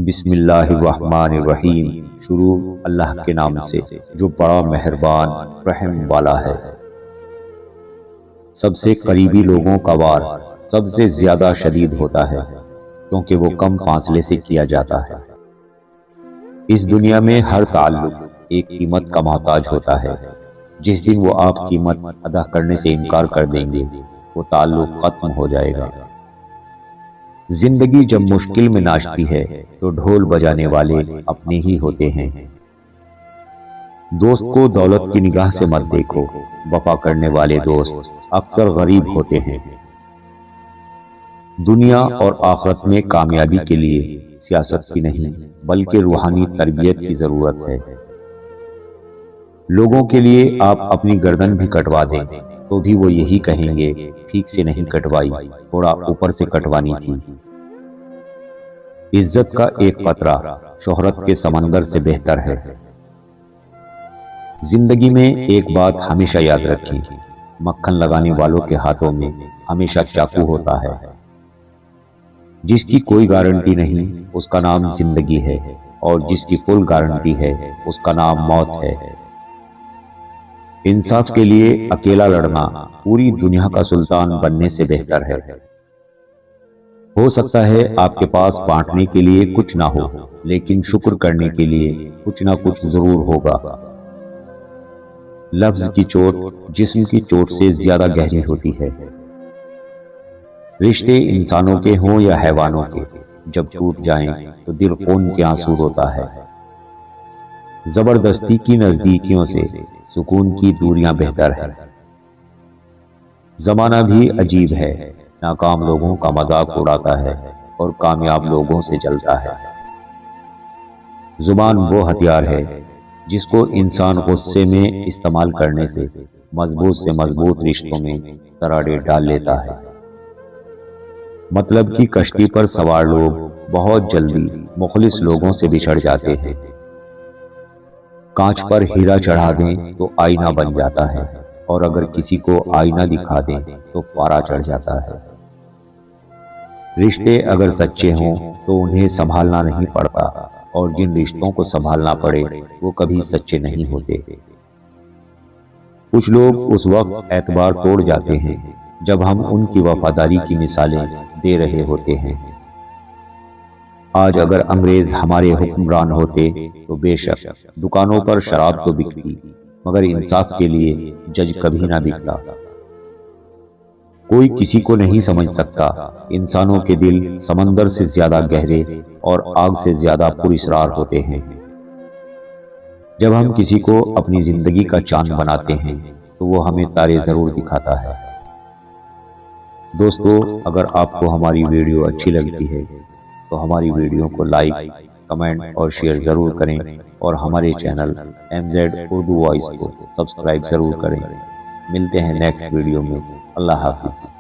بسم اللہ الرحمن الرحیم۔ شروع اللہ کے نام سے جو بڑا مہربان رحم والا ہے۔ سب سے قریبی لوگوں کا وار سب سے زیادہ شدید ہوتا ہے، کیونکہ وہ کم فاصلے سے کیا جاتا ہے۔ اس دنیا میں ہر تعلق ایک قیمت کا محتاج ہوتا ہے۔ جس دن وہ آپ قیمت ادا کرنے سے انکار کر دیں گے، وہ تعلق ختم ہو جائے گا۔ زندگی جب مشکل میں ناچتی ہے تو ڈھول بجانے والے اپنے ہی ہوتے ہیں۔ دوست کو دولت کی نگاہ سے مت دیکھو، وفا کرنے والے دوست اکثر غریب ہوتے ہیں۔ دنیا اور آخرت میں کامیابی کے لیے سیاست کی نہیں بلکہ روحانی تربیت کی ضرورت ہے۔ لوگوں کے لیے آپ اپنی گردن بھی کٹوا دیں تو بھی وہ یہی کہیں گے، ٹھیک سے نہیں کٹوائی، تھوڑا اوپر سے کٹوانی تھی۔ عزت کا ایک قطرہ شہرت کے سمندر سے بہتر ہے۔ زندگی میں ایک بات ہمیشہ یاد رکھیں، مکھن لگانے والوں کے ہاتھوں میں ہمیشہ چاقو ہوتا ہے۔ جس کی کوئی گارنٹی نہیں اس کا نام زندگی ہے، اور جس کی فل گارنٹی ہے اس کا نام موت ہے۔ انصاف کے لیے اکیلا لڑنا پوری دنیا کا سلطان بننے سے بہتر ہے۔ ہو سکتا ہے آپ کے پاس بانٹنے کے لیے کچھ نہ ہو، لیکن شکر کرنے کے لیے کچھ نہ کچھ ضرور ہوگا۔ لفظ کی چوٹ جسم کی چوٹ سے زیادہ گہری ہوتی ہے۔ رشتے انسانوں کے ہوں یا حیوانوں کے، جب ٹوٹ جائیں تو دل خون کے آنسو روتا ہے۔ زبردستی کی نزدیکیوں سے سکون کی دوریاں بہتر ہے۔ زمانہ بھی عجیب ہے، ناکام لوگوں کا مذاق اڑاتا ہے اور کامیاب لوگوں سے جلتا ہے۔ زبان وہ ہتھیار ہے جس کو انسان غصے میں استعمال کرنے سے مضبوط رشتوں میں دراڑیں ڈال لیتا ہے۔ مطلب کی کشتی پر سوار لوگ بہت جلدی مخلص لوگوں سے بچھڑ جاتے ہیں۔ کانچ پر ہیرا چڑھا دیں تو آئینہ بن جاتا ہے، اور اگر کسی کو آئینہ دکھا دیں تو پارا چڑھ جاتا ہے۔ رشتے اگر سچے ہوں تو انہیں سنبھالنا نہیں پڑتا، اور جن رشتوں کو سنبھالنا پڑے وہ کبھی سچے نہیں ہوتے۔ کچھ لوگ اس وقت اعتبار توڑ جاتے ہیں جب ہم ان کی وفاداری کی مثالیں دے رہے ہوتے ہیں۔ آج اگر انگریز ہمارے حکمران ہوتے تو بے شک دکانوں پر شراب تو بکتی، مگر انصاف کے لیے جج کبھی نہ بکتا۔ کوئی کسی کو نہیں سمجھ سکتا، انسانوں کے دل سمندر سے زیادہ گہرے اور آگ سے زیادہ پراسرار ہوتے ہیں۔ جب ہم کسی کو اپنی زندگی کا چاند بناتے ہیں تو وہ ہمیں تارے ضرور دکھاتا ہے۔ دوستو، اگر آپ کو ہماری ویڈیو اچھی لگتی ہے تو ہماری ویڈیو کو لائک، کمنٹ اور شیئر ضرور کریں، اور ہمارے چینل MZ اردو وائس کو سبسکرائب ضرور کریں۔ ملتے ہیں نیکسٹ ویڈیو میں۔ اللہ حافظ۔